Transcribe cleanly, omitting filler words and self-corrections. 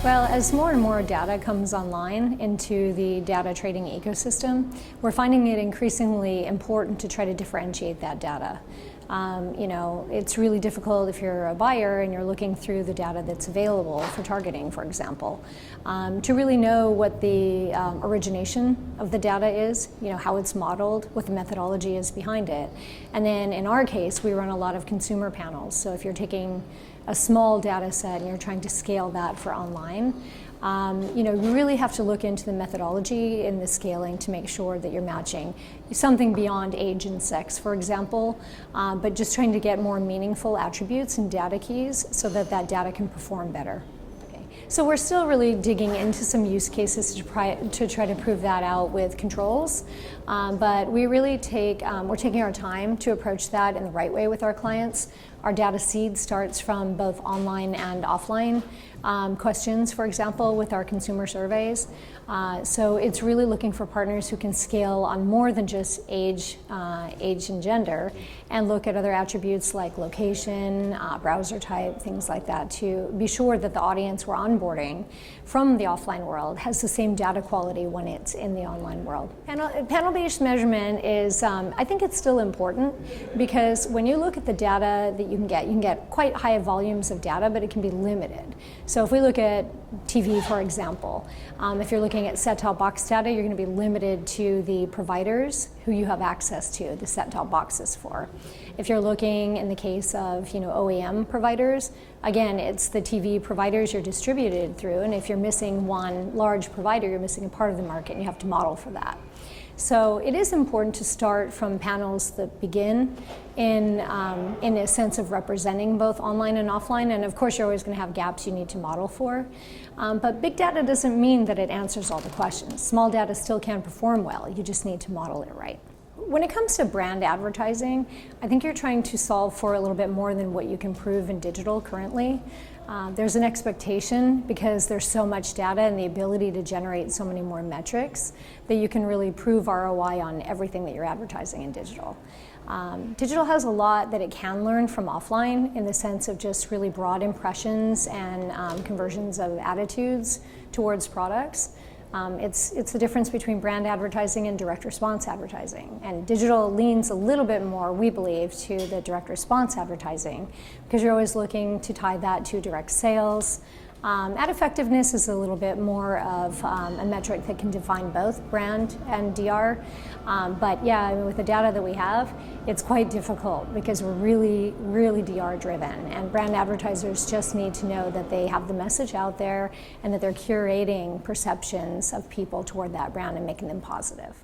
Well, as more and more data comes online into the data trading ecosystem, we're finding it increasingly important to try to differentiate that data. It's really difficult if you're a buyer and you're looking through the data that's available for targeting, for example, to really know what the origination of the data is, how it's modeled, what the methodology is behind it. And then in our case, we run a lot of consumer panels. So if you're taking a small data set and you're trying to scale that for online, you really have to look into the methodology in the scaling to make sure that you're matching something beyond age and sex, for example, but just trying to get more meaningful attributes and data keys so that that data can perform better. So we're still really digging into some use cases to try to prove that out with controls, but we really we're taking our time to approach that in the right way with our clients. Our data seed starts from both online and offline questions, for example, with our consumer surveys. So it's really looking for partners who can scale on more than just age and gender, and look at other attributes like location, browser type, things like that, to be sure that the audience we're onboarding from the offline world has the same data quality when it's in the online world. Panel-based measurement is, I think it's still important, because when you look at the data that you can get quite high volumes of data, but it can be limited. So if we look at TV, for example, if you're looking at set-top box data, you're going to be limited to the providers who you have access to the set-top boxes for. If you're looking in the case of OEM providers, again, it's the TV providers you're distributed through, and if you're missing one large provider, you're missing a part of the market, and you have to model for that. So it is important to start from panels that begin in a sense of representing both online and offline, and of course you're always going to have gaps you need to model for. But big data doesn't mean that it answers all the questions. Small data still can perform well, you just need to model it right. When it comes to brand advertising, I think you're trying to solve for a little bit more than what you can prove in digital currently. There's an expectation, because there's so much data and the ability to generate so many more metrics, that you can really prove ROI on everything that you're advertising in digital. Digital has a lot that it can learn from offline, in the sense of just really broad impressions and conversions of attitudes towards products. It's the difference between brand advertising and direct response advertising. And digital leans a little bit more, we believe, to the direct response advertising, because you're always looking to tie that to direct sales. Ad effectiveness is a little bit more of a metric that can define both brand and DR. But yeah, with the data that we have, it's quite difficult, because we're really, really DR driven. And brand advertisers just need to know that they have the message out there, and that they're curating perceptions of people toward that brand and making them positive.